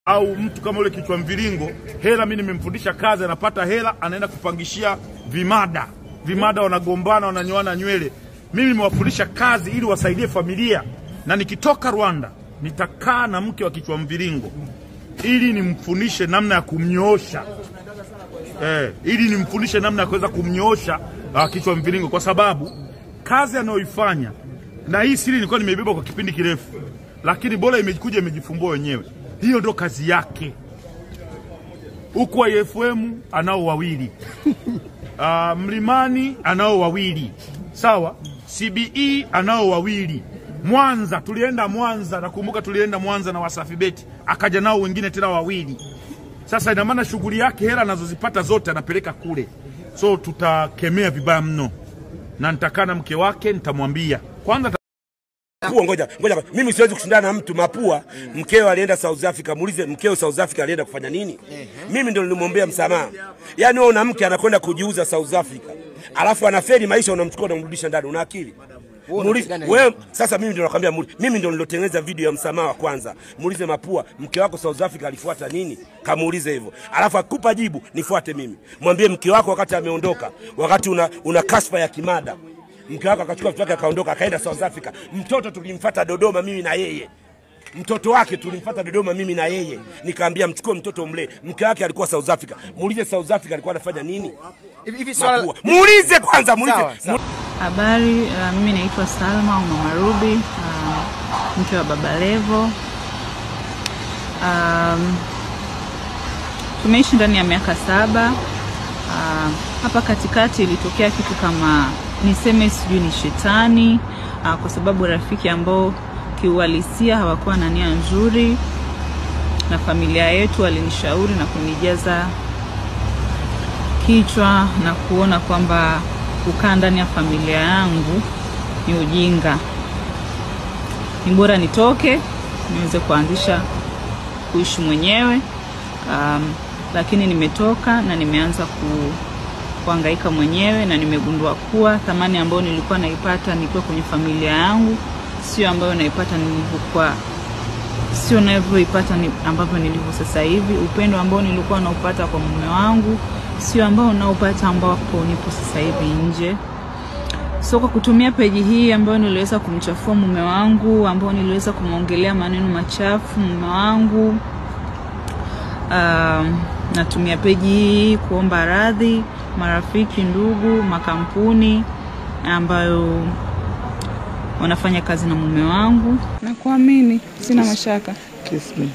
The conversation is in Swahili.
Au mtu kama ule kichwa mviringo, hela mimi nimemfundisha kazi, anapata hela, anaenda kupangishia vimada. Vimada wanagombana, wananyoana nywele. Mimi nimewafundisha kazi ili wasaidie familia. Na nikitoka Rwanda, nitakaa na mke wa kichwa mviringo ili nimfundishe namna ya kumnyoosha. Ili nimfundishe namna ya kuweza kumnyoosha kichwa mviringo, kwa sababu kazi anayoifanya, na hii siri nilikuwa nimebeba kwa kipindi kirefu, lakini bora imekuja imejifumbua wenyewe. Hiyo ndo kazi yake. Huko IFM anao wawili. Mlimani anao wawili. Sawa? CBE anao wawili. Mwanza, tulienda Mwanza, nakumbuka tulienda Mwanza na Wasafi Beti, akaja nao wengine tena wawili. Sasa ina maana shughuli yake, hela anazozipata zote anapeleka kule. So tutakemea vibaya mno. Na nitakaa na mke wake, nitamwambia. Kwanza ngoja mimi siwezi kushindana na mtu mapua. Mkeo alienda South Africa, muulize mkeo South Africa alienda kufanya nini? Mimi ndio nilimwombea msamaha. Yaani wewe una mke anakwenda kujiuza South Africa, alafu anafeli maisha, unamchukua unamrudisha ndani. Una akili? Wewe sasa, mimi ndio nakwambia, mimi ndio nilotengeneza video ya msamaha wa kwanza. Muulize mapua, mke wako South Africa alifuata nini? Kamuulize hivyo. Alafu akupa jibu, nifuate mimi. Mwambie mke wako wakati ameondoka, wakati una kashfa ya kimada, mke wako akachukua vitu vyake akaondoka akaenda South Africa. Mtoto tulimfuata Dodoma mimi na yeye. Mtoto wake tulimfuata Dodoma mimi na yeye. Nikaambia mchukue mtoto mle. Mke wake alikuwa South Africa. Muulize South Africa alikuwa anafanya nini? Hivi swala muulize kwanza, muulize. Habari, mimi naitwa Salma au Mama Ruby, mke wa Baba Levo. Tumeishi ndani ya miaka 7. Hapa katikati ilitokea kitu kama niseme sijui ni shetani, kwa sababu rafiki ambao kiuhalisia hawakuwa na nia nzuri na familia yetu walinishauri na kunijaza kichwa na kuona kwamba kukaa ndani ya familia yangu ni ujinga. Ni bora nitoke niweze kuanzisha kuishi mwenyewe. Lakini nimetoka na nimeanza kuhangaika mwenyewe, na nimegundua kuwa thamani ambayo nilikuwa naipata nikiwa kwenye familia yangu sio ambayo naipata nilipokuwa, sio ninavyoipata ambavyo nilivyo sasa hivi. Upendo ambao nilikuwa naupata kwa mume wangu sio ambao naupata ambapo nipo sasa hivi nje. So kwa kutumia peji hii ambayo niliweza kumchafua mume wangu, ambao niliweza kumuongelea maneno machafu mume wangu, natumia peji hii kuomba radhi marafiki, ndugu, makampuni ambayo wanafanya kazi na mume wangu, na kuamini sina mashaka. Kiss me.